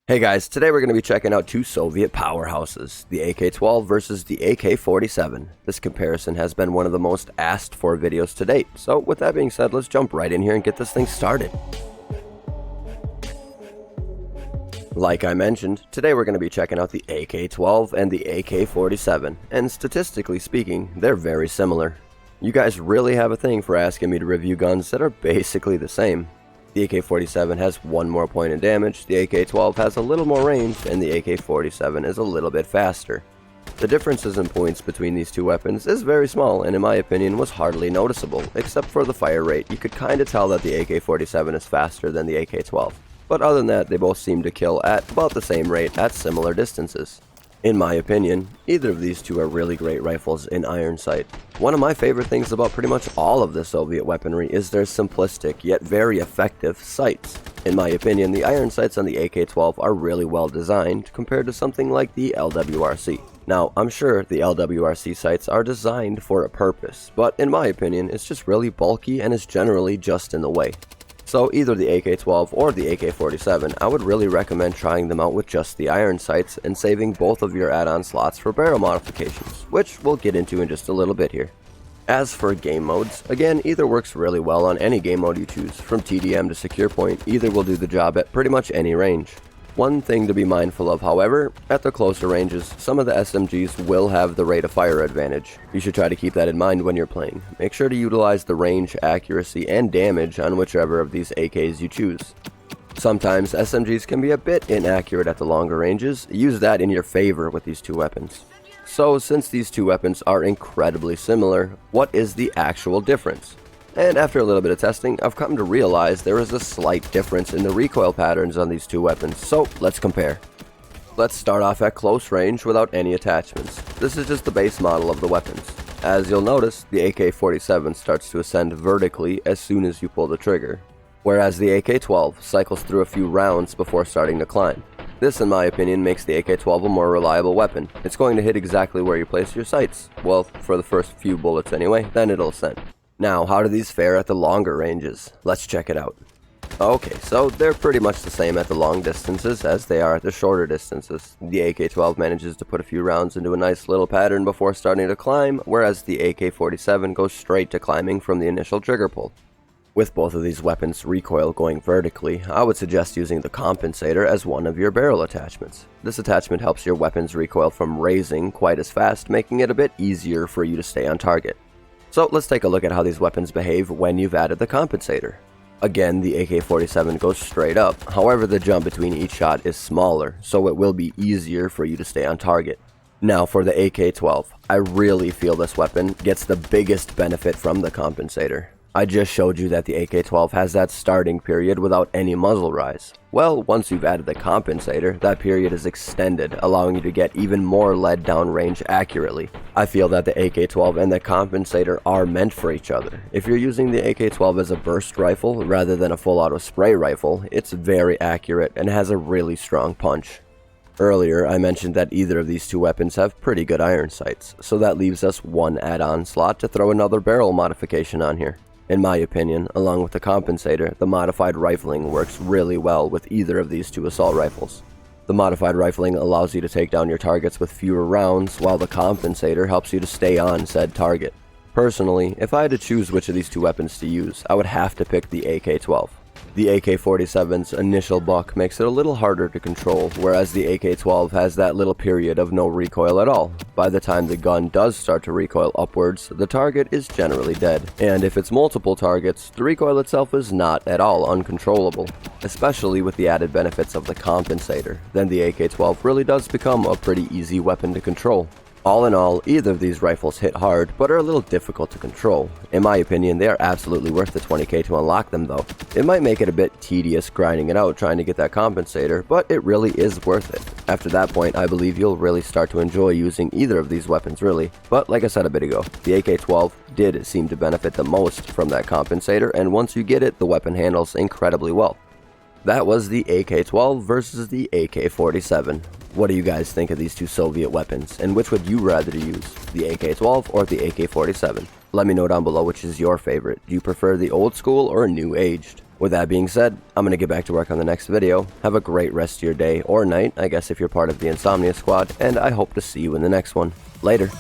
Hey guys, today we're going to be checking out two Soviet powerhouses, the AK-12 versus the AK-47. This comparison has been one of the most asked for videos to date, so with that being said, let's jump right in here and get this thing started. Like I mentioned, today we're going to be checking out the AK-12 and the AK-47, and statistically speaking, they're very similar. You guys really have a thing for asking me to review guns that are basically the same. The AK-47 has one more point in damage, the AK-12 has a little more range, and the AK-47 is a little bit faster. The differences in points between these two weapons is very small and in my opinion was hardly noticeable, except for the fire rate. You could kinda tell that the AK-47 is faster than the AK-12. But other than that, they both seem to kill at about the same rate at similar distances. In my opinion, either of these two are really great rifles in iron sight. One of my favorite things about pretty much all of the Soviet weaponry is their simplistic yet very effective sights. In my opinion, the iron sights on the AK-12 are really well designed compared to something like the LWRC. Now, I'm sure the LWRC sights are designed for a purpose, but in my opinion, it's just really bulky and is generally just in the way. So either the AK-12 or the AK-47, I would really recommend trying them out with just the iron sights and saving both of your add-on slots for barrel modifications, which we'll get into in just a little bit here. As for game modes, again, either works really well on any game mode you choose, from TDM to secure point, either will do the job at pretty much any range. One thing to be mindful of, however, at the closer ranges, some of the SMGs will have the rate of fire advantage. You should try to keep that in mind when you're playing. Make sure to utilize the range, accuracy, and damage on whichever of these AKs you choose. Sometimes SMGs can be a bit inaccurate at the longer ranges. Use that in your favor with these two weapons. So since these two weapons are incredibly similar, what is the actual difference? And after a little bit of testing, I've come to realize there is a slight difference in the recoil patterns on these two weapons, so let's compare. Let's start off at close range without any attachments. This is just the base model of the weapons. As you'll notice, the AK-47 starts to ascend vertically as soon as you pull the trigger, whereas the AK-12 cycles through a few rounds before starting to climb. This, in my opinion, makes the AK-12 a more reliable weapon. It's going to hit exactly where you place your sights. Well, for the first few bullets anyway, then it'll ascend. Now, how do these fare at the longer ranges? Let's check it out. Okay, so they're pretty much the same at the long distances as they are at the shorter distances. The AK-12 manages to put a few rounds into a nice little pattern before starting to climb, whereas the AK-47 goes straight to climbing from the initial trigger pull. With both of these weapons' recoil going vertically, I would suggest using the compensator as one of your barrel attachments. This attachment helps your weapon's recoil from raising quite as fast, making it a bit easier for you to stay on target. So let's take a look at how these weapons behave when you've added the compensator. Again, the AK-47 goes straight up, however the jump between each shot is smaller, so it will be easier for you to stay on target. Now for the AK-12, I really feel this weapon gets the biggest benefit from the compensator. I just showed you that the AK-12 has that starting period without any muzzle rise. Well, once you've added the compensator, that period is extended, allowing you to get even more lead down range accurately. I feel that the AK-12 and the compensator are meant for each other. If you're using the AK-12 as a burst rifle rather than a full auto spray rifle, it's very accurate and has a really strong punch. Earlier, I mentioned that either of these two weapons have pretty good iron sights, so that leaves us one add-on slot to throw another barrel modification on here. In my opinion, along with the compensator, the modified rifling works really well with either of these two assault rifles. The modified rifling allows you to take down your targets with fewer rounds, while the compensator helps you to stay on said target. Personally, if I had to choose which of these two weapons to use, I would have to pick the AK-12. The AK-47's initial buck makes it a little harder to control, whereas the AK-12 has that little period of no recoil at all. By the time the gun does start to recoil upwards, the target is generally dead. And if it's multiple targets, the recoil itself is not at all uncontrollable. Especially with the added benefits of the compensator, then the AK-12 really does become a pretty easy weapon to control. All in all, either of these rifles hit hard, but are a little difficult to control. In my opinion, they are absolutely worth the $20K to unlock them though. It might make it a bit tedious grinding it out trying to get that compensator, but it really is worth it. After that point, I believe you'll really start to enjoy using either of these weapons really. But like I said a bit ago, the AK-12 did seem to benefit the most from that compensator, and once you get it, the weapon handles incredibly well. That was the AK-12 versus the AK-47. What do you guys think of these two Soviet weapons, and which would you rather use, the AK-12 or the AK-47? Let me know down below which is your favorite. Do you prefer the old school or new aged? With that being said, I'm going to get back to work on the next video. Have a great rest of your day or night, I guess if you're part of the Insomnia Squad, and I hope to see you in the next one. Later.